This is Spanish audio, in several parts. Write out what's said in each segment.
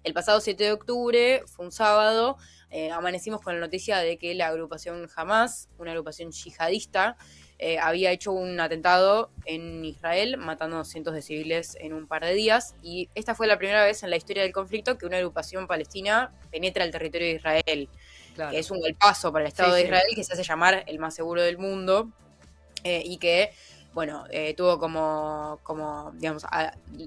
el pasado 7 de octubre, fue un sábado, amanecimos con la noticia de que la agrupación Hamas, una agrupación yihadista, había hecho un atentado en Israel, matando cientos de civiles en un par de días, y esta fue la primera vez en la historia del conflicto que una agrupación palestina penetra el territorio de Israel, que Claro. es un golpazo para el Sí, Estado de sí. Israel, que se hace llamar el más seguro del mundo, y que, bueno, tuvo como digamos,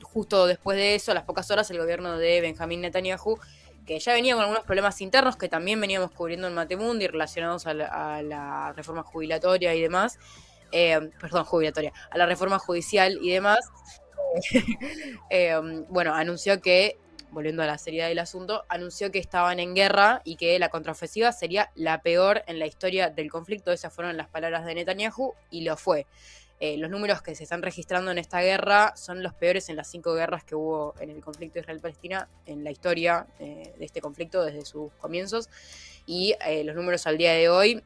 justo después de eso, a las pocas horas, el gobierno de Benjamín Netanyahu, que ya venía con algunos problemas internos que también veníamos cubriendo en Matemundi relacionados a la reforma jubilatoria y demás, perdón, jubilatoria, a la reforma judicial y demás, bueno, anunció que, volviendo a la seriedad del asunto, anunció que estaban en guerra y que la contraofensiva sería la peor en la historia del conflicto. Esas fueron las palabras de Netanyahu y lo fue. Los números que se están registrando en esta guerra son los peores en las 5 guerras que hubo en el conflicto Israel-Palestina, en la historia de este conflicto desde sus comienzos. Y los números al día de hoy,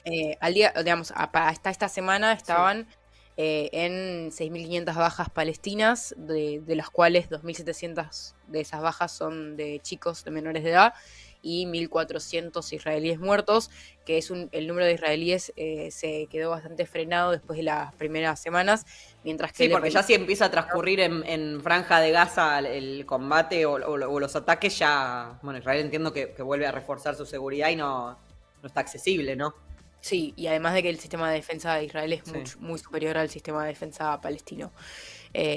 digamos, hasta esta semana Sí. estaban en 6.500 bajas palestinas, de las cuales 2.700 de esas bajas son de chicos de menores de edad y 1.400 israelíes muertos, que es el número de israelíes se quedó bastante frenado después de las primeras semanas, mientras que Sí, el de porque ya si empieza a palestinos, transcurrir en Franja de Gaza el combate o los ataques, ya, bueno, Israel entiendo que vuelve a reforzar su seguridad y no está accesible, ¿no? sí, y además de que el sistema de defensa de Israel es Sí. muy superior al sistema de defensa palestino.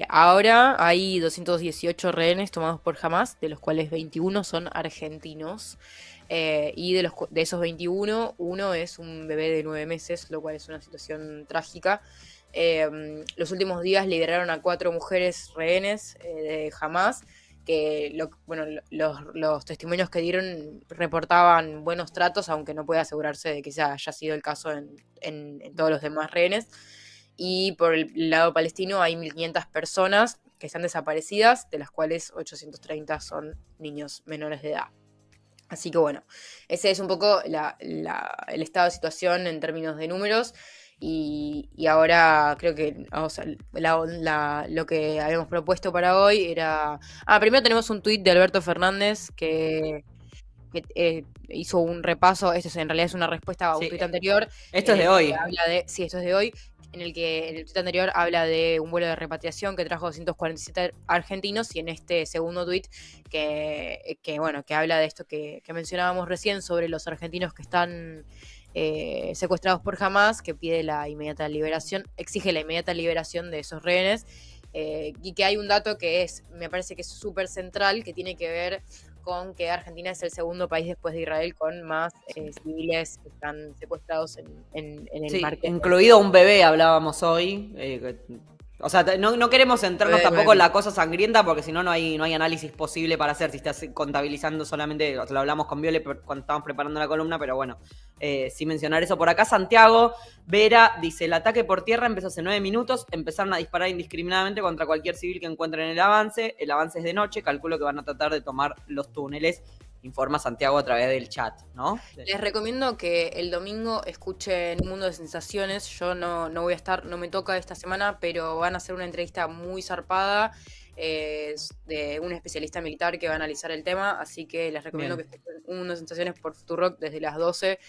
Ahora hay 218 rehenes tomados por Hamas, de los cuales 21 son argentinos. Y de esos 21, uno es un bebé de 9 meses, lo cual es una situación trágica. Los últimos días liberaron a 4 mujeres rehenes de Hamas, que bueno, los testimonios que dieron reportaban buenos tratos, aunque no puede asegurarse de que ese haya sido el caso en todos los demás rehenes. Y por el lado palestino hay 1.500 personas que están desaparecidas, de las cuales 830 son niños menores de edad. Así que bueno, ese es un poco el estado de situación en términos de números. Y ahora creo que lo que habíamos propuesto para hoy era... Primero tenemos un tuit de Alberto Fernández que hizo un repaso. Esto en realidad es una respuesta a un Sí, tuit anterior, esto en es el de que hoy. habla de... Sí, esto es de hoy, en el que en el tuit anterior habla de un vuelo de repatriación que trajo 247 argentinos, y en este segundo tuit bueno, que habla de esto que mencionábamos recién sobre los argentinos que están secuestrados por Hamas, que pide la inmediata liberación, exige la inmediata liberación de esos rehenes, y que hay un dato que me parece que es súper central, que tiene que ver con que Argentina es el segundo país después de Israel con más civiles que están secuestrados en el mar Sí, que incluido un bebé hablábamos hoy. O sea, no queremos centrarnos de tampoco 9 en la meses. cosa sangrienta porque si no, no hay análisis posible para hacer si estás contabilizando solamente, lo hablamos con Viole cuando estábamos preparando la columna, pero bueno, sin mencionar eso. Por acá Santiago Vera dice, el ataque por tierra empezó hace 9 minutos, empezaron a disparar indiscriminadamente contra cualquier civil que encuentren el avance es de noche, calculo que van a tratar de tomar los túneles, informa Santiago a través del chat, ¿no? Les recomiendo que el domingo escuchen Mundo de Sensaciones. Yo no voy a estar, no me toca esta semana, pero van a hacer una entrevista muy zarpada de un especialista militar que va a analizar el tema. Así que les recomiendo que Bien. escuchen Mundo de Sensaciones por Futurock desde las 12,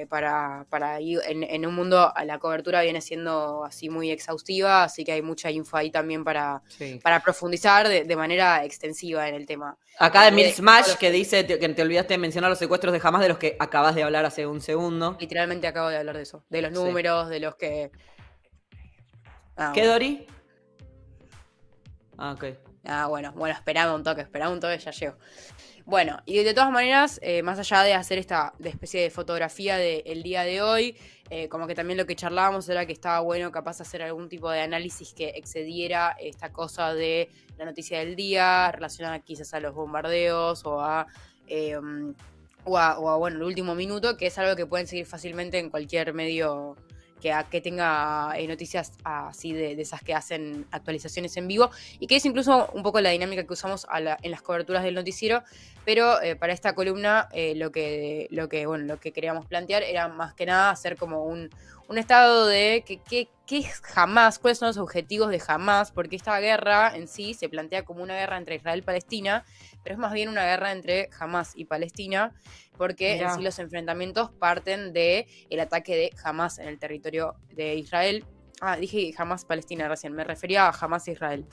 para ir en un mundo. La cobertura viene siendo así muy exhaustiva, así que hay mucha info ahí también Sí. para profundizar de manera extensiva en el tema. Acá de Mil Todos Smash los que dice que te olvidaste de mencionar los secuestros de Hamas de los que acabas de hablar hace un segundo. Literalmente acabo de hablar de eso, de los Sí. números, de los que... ¿Qué, Bueno. Dori? Ah, ok. Bueno, esperame un toque, ya llego. Bueno, y de todas maneras, más allá de hacer esta especie de fotografía del día de hoy, como que también lo que charlábamos era que estaba bueno capaz hacer algún tipo de análisis que excediera esta cosa de la noticia del día, relacionada quizás a los bombardeos eh, bueno, el último minuto, que es algo que pueden seguir fácilmente en cualquier medio que tenga noticias así de esas que hacen actualizaciones en vivo, y que es incluso un poco la dinámica que usamos en las coberturas del noticiero. Pero para esta columna lo que queríamos plantear era más que nada hacer como un estado de qué es Hamas, cuáles son los objetivos de Hamas, porque esta guerra en sí se plantea como una guerra entre Israel y Palestina, pero es más bien una guerra entre Hamás y Palestina, porque Mirá. en sí los enfrentamientos parten del ataque de Hamás en el territorio de Israel. Dije Hamás-Palestina recién, me refería a Hamás-Israel.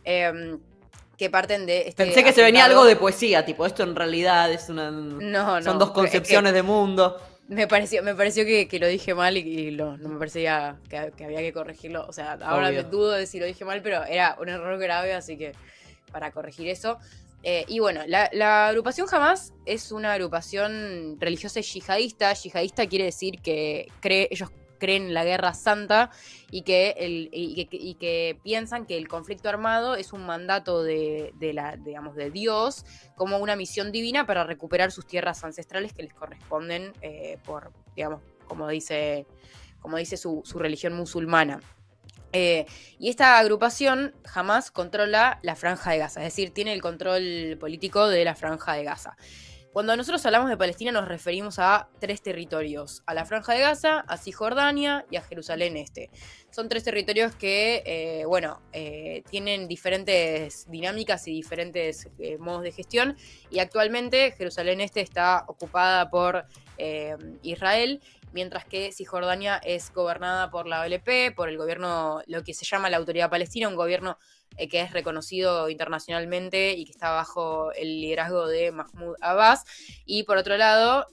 Que parten de este Pensé que se venía atentado. algo de poesía, tipo, esto en realidad es una... No, Son dos pero es que concepciones de mundo. me pareció que lo dije mal y no me parecía que había que corregirlo. O sea, ahora Obvio. me dudo de si lo dije mal, pero era un error grave, así que para corregir eso. Y bueno, la agrupación Hamás es una agrupación religiosa y yihadista. Yihadista quiere decir que ellos creen en la guerra santa y que piensan que el conflicto armado es un mandato de Dios como una misión divina para recuperar sus tierras ancestrales que les corresponden por, digamos, como dice su religión musulmana. Y esta agrupación jamás controla la Franja de Gaza, es decir, tiene el control político de la Franja de Gaza. Cuando nosotros hablamos de Palestina nos referimos a 3 territorios, a la Franja de Gaza, a Cisjordania y a Jerusalén Este. Son 3 territorios que, tienen diferentes dinámicas y diferentes modos de gestión, y actualmente Jerusalén Este está ocupada por Israel, mientras que Cisjordania es gobernada por la OLP, por el gobierno, lo que se llama la Autoridad Palestina, un gobierno que es reconocido internacionalmente y que está bajo el liderazgo de Mahmoud Abbas, y por otro lado,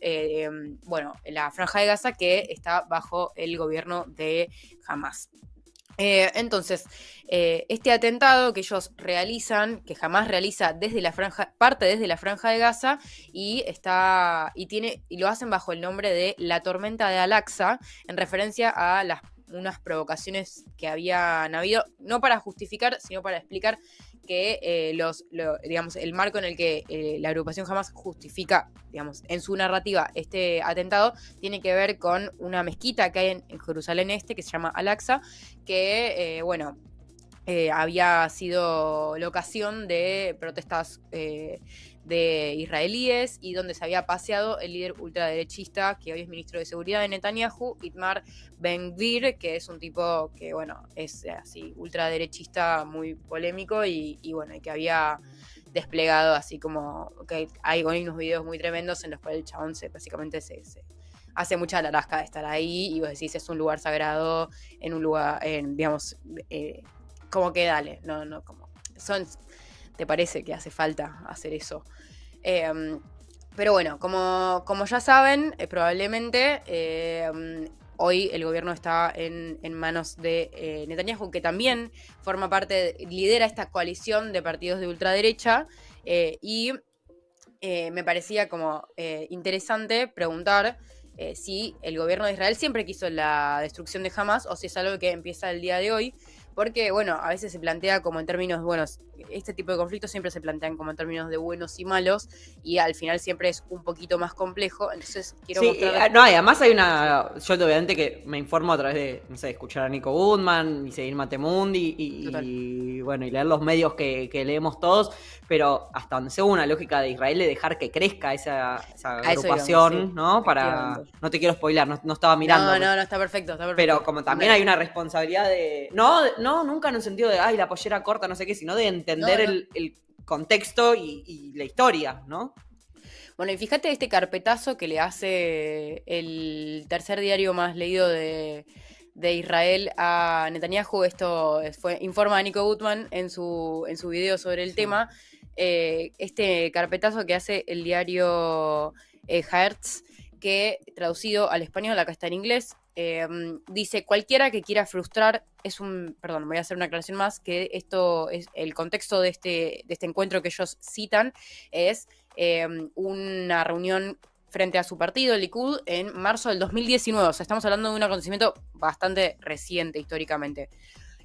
la Franja de Gaza, que está bajo el gobierno de Hamás. Entonces, este atentado que ellos realizan, que Hamás realiza parte desde la Franja de Gaza y lo hacen bajo el nombre de la tormenta de Al-Aqsa, en referencia a unas provocaciones que habían habido, no para justificar, sino para explicar que el marco en el que la agrupación Hamás justifica, digamos, en su narrativa este atentado, tiene que ver con una mezquita que hay en Jerusalén Este, que se llama Al-Aqsa, que, había sido la ocasión de protestas de israelíes, y donde se había paseado el líder ultraderechista que hoy es ministro de Seguridad de Netanyahu, Itamar Ben-Gvir, que es un tipo que, es así ultraderechista muy polémico y que había desplegado así como que hay unos videos muy tremendos en los cuales el chabón básicamente se hace mucha larasca de estar ahí, y vos decís, es un lugar sagrado, en un lugar, como que dale, no, como ¿te parece que hace falta hacer eso? Pero bueno, como ya saben, probablemente hoy el gobierno está en manos de Netanyahu, que también forma lidera esta coalición de partidos de ultraderecha, y me parecía como interesante preguntar si el gobierno de Israel siempre quiso la destrucción de Hamás o si es algo que empieza el día de hoy. Porque, a veces se plantea como en términos, este tipo de conflictos siempre se plantean como en términos de buenos y malos, y al final siempre es un poquito más complejo. Entonces quiero mostrar... además hay yo obviamente que me informo a través de, escuchar a Nico Goodman y seguir Matemundi y leer los medios que leemos todos, pero hasta donde sea una lógica de Israel de dejar que crezca esa agrupación, digamos, sí, ¿no? Para... No te quiero spoilar, no estaba mirando. No, está perfecto. Pero como también hay una responsabilidad de... No, nunca en un sentido de, la pollera corta, no sé qué, sino de entender el contexto y la historia, ¿no? Bueno, y fíjate este carpetazo que le hace el tercer diario más leído de Israel a Netanyahu. Esto informa a Nico Goodman en su video sobre el tema. Este carpetazo que hace el diario Haaretz, que traducido al español, acá está en inglés, dice: cualquiera que quiera frustrar voy a hacer una aclaración más, que esto es el contexto de este encuentro que ellos citan, es una reunión frente a su partido, el Likud, en marzo del 2019, o sea, estamos hablando de un acontecimiento bastante reciente históricamente.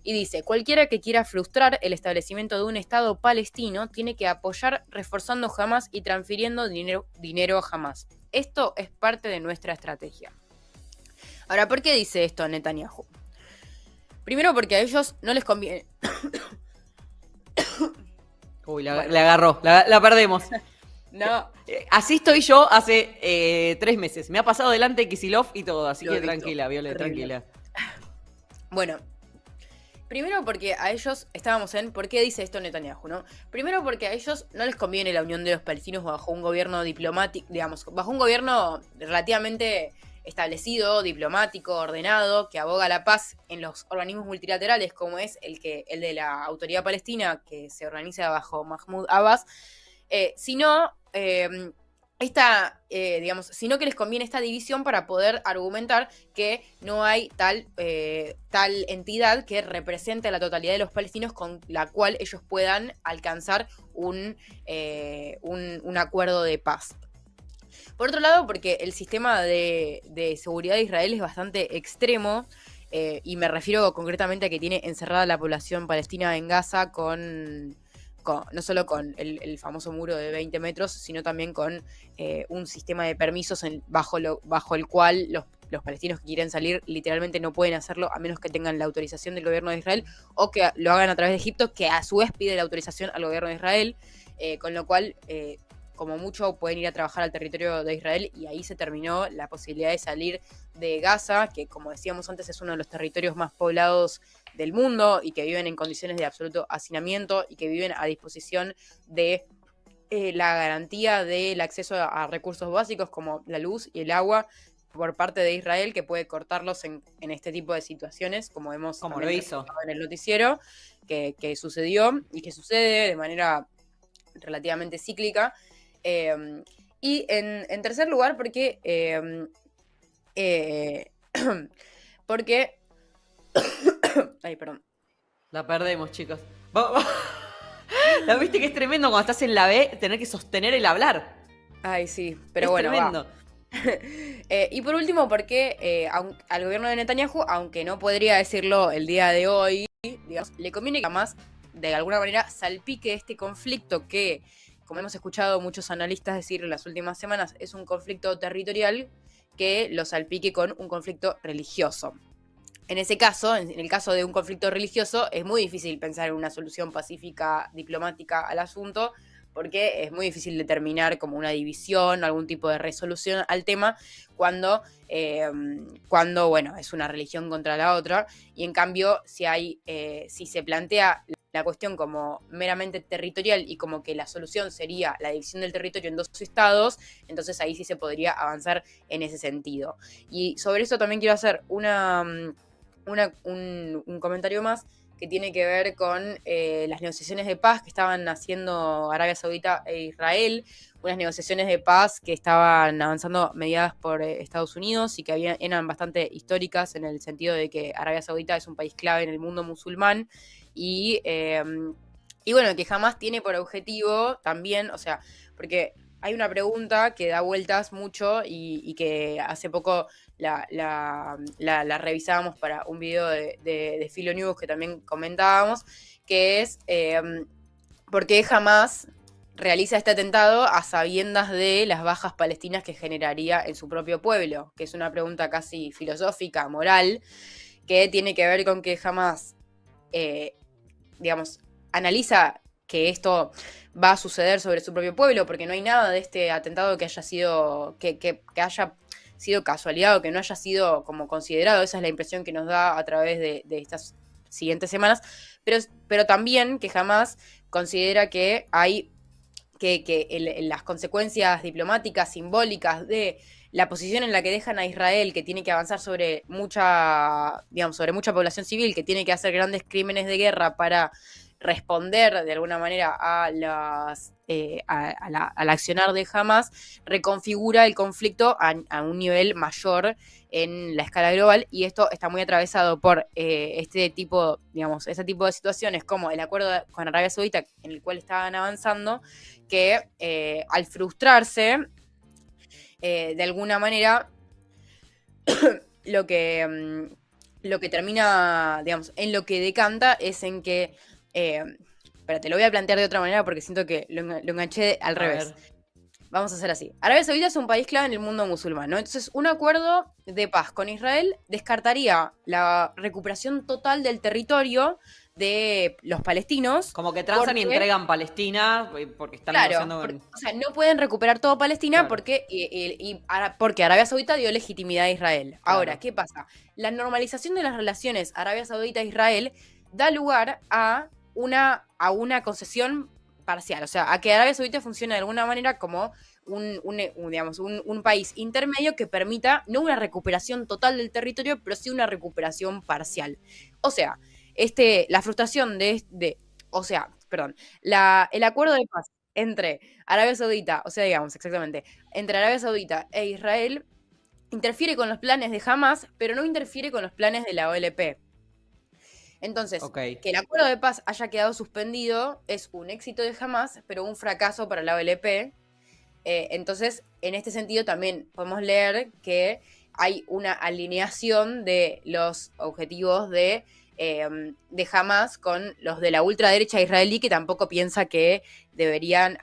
Y dice: cualquiera que quiera frustrar el establecimiento de un Estado palestino tiene que apoyar reforzando Hamás y transfiriendo dinero a Hamás. Esto es parte de nuestra estrategia. Ahora, ¿por qué dice esto Netanyahu? Primero porque a ellos no les conviene... Uy, la agarró, la perdemos. No. Así estoy yo hace 3 meses. Me ha pasado delante Kicillof y todo, así que tranquila, Violet, tranquila. Bueno, Primero porque a ellos, estábamos en, ¿por qué dice esto Netanyahu, no? Primero porque a ellos no les conviene la unión de los palestinos bajo un gobierno diplomático, digamos, bajo un gobierno relativamente establecido, diplomático, ordenado, que aboga la paz en los organismos multilaterales, como es el de la Autoridad Palestina, que se organiza bajo Mahmoud Abbas, sino sino que les conviene esta división para poder argumentar que no hay tal entidad que represente a la totalidad de los palestinos con la cual ellos puedan alcanzar un acuerdo de paz. Por otro lado, porque el sistema de seguridad de Israel es bastante extremo, y me refiero concretamente a que tiene encerrada la población palestina en Gaza no solo con el famoso muro de 20 metros, sino también con un sistema de permisos bajo el cual los palestinos que quieren salir literalmente no pueden hacerlo a menos que tengan la autorización del gobierno de Israel o que lo hagan a través de Egipto, que a su vez pide la autorización al gobierno de Israel, con lo cual como mucho pueden ir a trabajar al territorio de Israel, y ahí se terminó la posibilidad de salir de Gaza, que como decíamos antes es uno de los territorios más poblados del mundo y que viven en condiciones de absoluto hacinamiento y que viven a disposición de la garantía del acceso a recursos básicos como la luz y el agua por parte de Israel, que puede cortarlos en este tipo de situaciones, como hemos Como lo hizo en el noticiero, que sucedió y que sucede de manera relativamente cíclica. Y en tercer lugar, porque porque ay, perdón. La perdemos, chicos. ¿La viste que es tremendo cuando estás en la B tener que sostener el hablar? Ay, sí, pero es bueno, tremendo. Y por último, porque al gobierno de Netanyahu, aunque no podría decirlo el día de hoy, digamos, le conviene que además, de alguna manera, salpique este conflicto que, como hemos escuchado muchos analistas decir en las últimas semanas, es un conflicto territorial, que lo salpique con un conflicto religioso. En ese caso, en el caso de un conflicto religioso, es muy difícil pensar en una solución pacífica, diplomática al asunto, porque es muy difícil determinar como una división o algún tipo de resolución al tema cuando bueno, es una religión contra la otra. Y en cambio, si se plantea la cuestión como meramente territorial y como que la solución sería la división del territorio en dos estados, entonces ahí sí se podría avanzar en ese sentido. Y sobre eso también quiero hacer un comentario más, que tiene que ver con las negociaciones de paz que estaban haciendo Arabia Saudita e Israel, unas negociaciones de paz que estaban avanzando mediadas por Estados Unidos y que eran bastante históricas en el sentido de que Arabia Saudita es un país clave en el mundo musulmán y bueno, que jamás tiene por objetivo también, o sea, porque hay una pregunta que da vueltas mucho y que hace poco la revisábamos para un video de Filo News que también comentábamos, que es ¿por qué jamás realiza este atentado a sabiendas de las bajas palestinas que generaría en su propio pueblo? Que es una pregunta casi filosófica, moral, que tiene que ver con que jamás, digamos, analiza que esto va a suceder sobre su propio pueblo, porque no hay nada de este atentado que haya sido que haya sido casualidad o que no haya sido como considerado. Esa es la impresión que nos da a través de estas siguientes semanas, pero también que jamás considera que hay las consecuencias diplomáticas, simbólicas de la posición en la que dejan a Israel, que tiene que avanzar sobre mucha población civil, que tiene que hacer grandes crímenes de guerra para responder de alguna manera al accionar de Hamas, reconfigura el conflicto a un nivel mayor en la escala global, y esto está muy atravesado por este tipo de situaciones, como el acuerdo con Arabia Saudita en el cual estaban avanzando, que al frustrarse, de alguna manera, lo que termina, digamos, en lo que decanta es en que te lo voy a plantear de otra manera porque siento que lo enganché al revés. Vamos a hacer así. Arabia Saudita es un país clave en el mundo musulmán, ¿no? Entonces, un acuerdo de paz con Israel descartaría la recuperación total del territorio de los palestinos. Como que transan y entregan Palestina porque están negociando con... O sea, no pueden recuperar todo Palestina, claro, porque Arabia Saudita dio legitimidad a Israel. Claro. Ahora, ¿qué pasa? La normalización de las relaciones Arabia Saudita-Israel da lugar a una concesión parcial, o sea, a que Arabia Saudita funcione de alguna manera como un país intermedio que permita no una recuperación total del territorio, pero sí una recuperación parcial. O sea, la frustración o sea, perdón, el acuerdo de paz entre Arabia Saudita, o sea, digamos, exactamente, entre Arabia Saudita e Israel, interfiere con los planes de Hamas, pero no interfiere con los planes de la OLP. Entonces, que el acuerdo de paz haya quedado suspendido es un éxito de Hamas, pero un fracaso para la OLP. Entonces, en este sentido también podemos leer que hay una alineación de los objetivos de Hamas con los de la ultraderecha israelí, que tampoco piensa que debería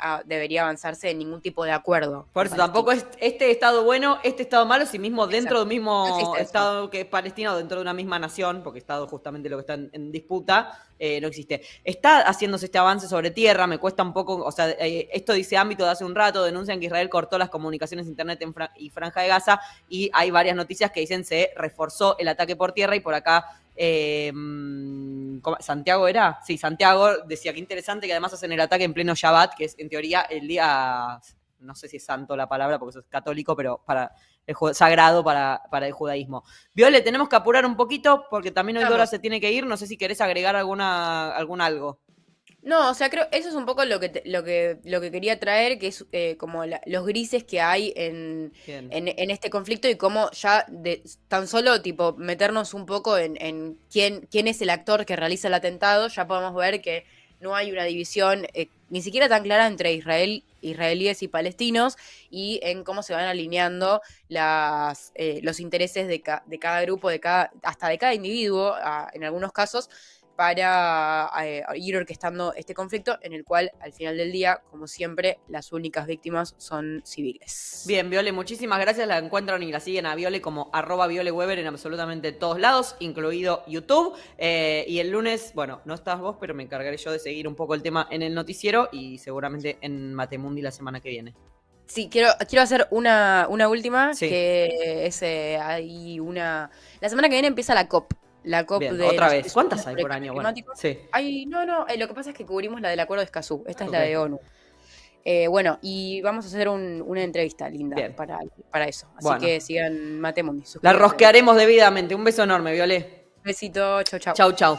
avanzarse en ningún tipo de acuerdo. Por eso tampoco es este estado bueno, este estado malo, si mismo dentro del mismo No estado que es Palestina o dentro de una misma nación, porque estado justamente lo que está en disputa, no existe. Está haciéndose este avance sobre tierra, me cuesta un poco, o sea, esto dice Ámbito de hace un rato, denuncian que Israel cortó las comunicaciones de internet y Franja de Gaza, y hay varias noticias que dicen se reforzó el ataque por tierra, y por acá ¿Santiago era? Sí, Santiago decía que interesante que además hacen el ataque en pleno Shabbat, que es en teoría el día, no sé si es santo la palabra porque eso es católico, pero para sagrado para el judaísmo. Viole, tenemos que apurar un poquito porque también hoy Dora se tiene que ir, no sé si querés agregar algún algo. No, o sea, creo eso es un poco lo que quería traer, que es como los grises que hay en este conflicto, y cómo ya tan solo tipo meternos un poco en quién es el actor que realiza el atentado, ya podemos ver que no hay una división ni siquiera tan clara entre israelíes y palestinos, y en cómo se van alineando los intereses de cada grupo, hasta de cada individuo, en algunos casos, para ir orquestando este conflicto, en el cual al final del día, como siempre, las únicas víctimas son civiles. Bien, Viole, muchísimas gracias. La encuentran y la siguen a Viole como @VioleWeber en absolutamente todos lados, incluido YouTube. Y el lunes, bueno, no estás vos, pero me encargaré yo de seguir un poco el tema en el noticiero y seguramente en Matemundi la semana que viene. Sí, quiero hacer una última, sí. Que es la semana que viene empieza la COP. La COP Bien, de otra vez. ¿Cuántas hay por año? Bueno, sí. Lo que pasa es que cubrimos la del Acuerdo de Escazú. Esta es la de ONU. Bueno, y vamos a hacer una entrevista linda para eso. Así que sigan Matemundi. La rosquearemos debidamente. Un beso enorme, Violé. Besito, chau, chau. Chau, chau.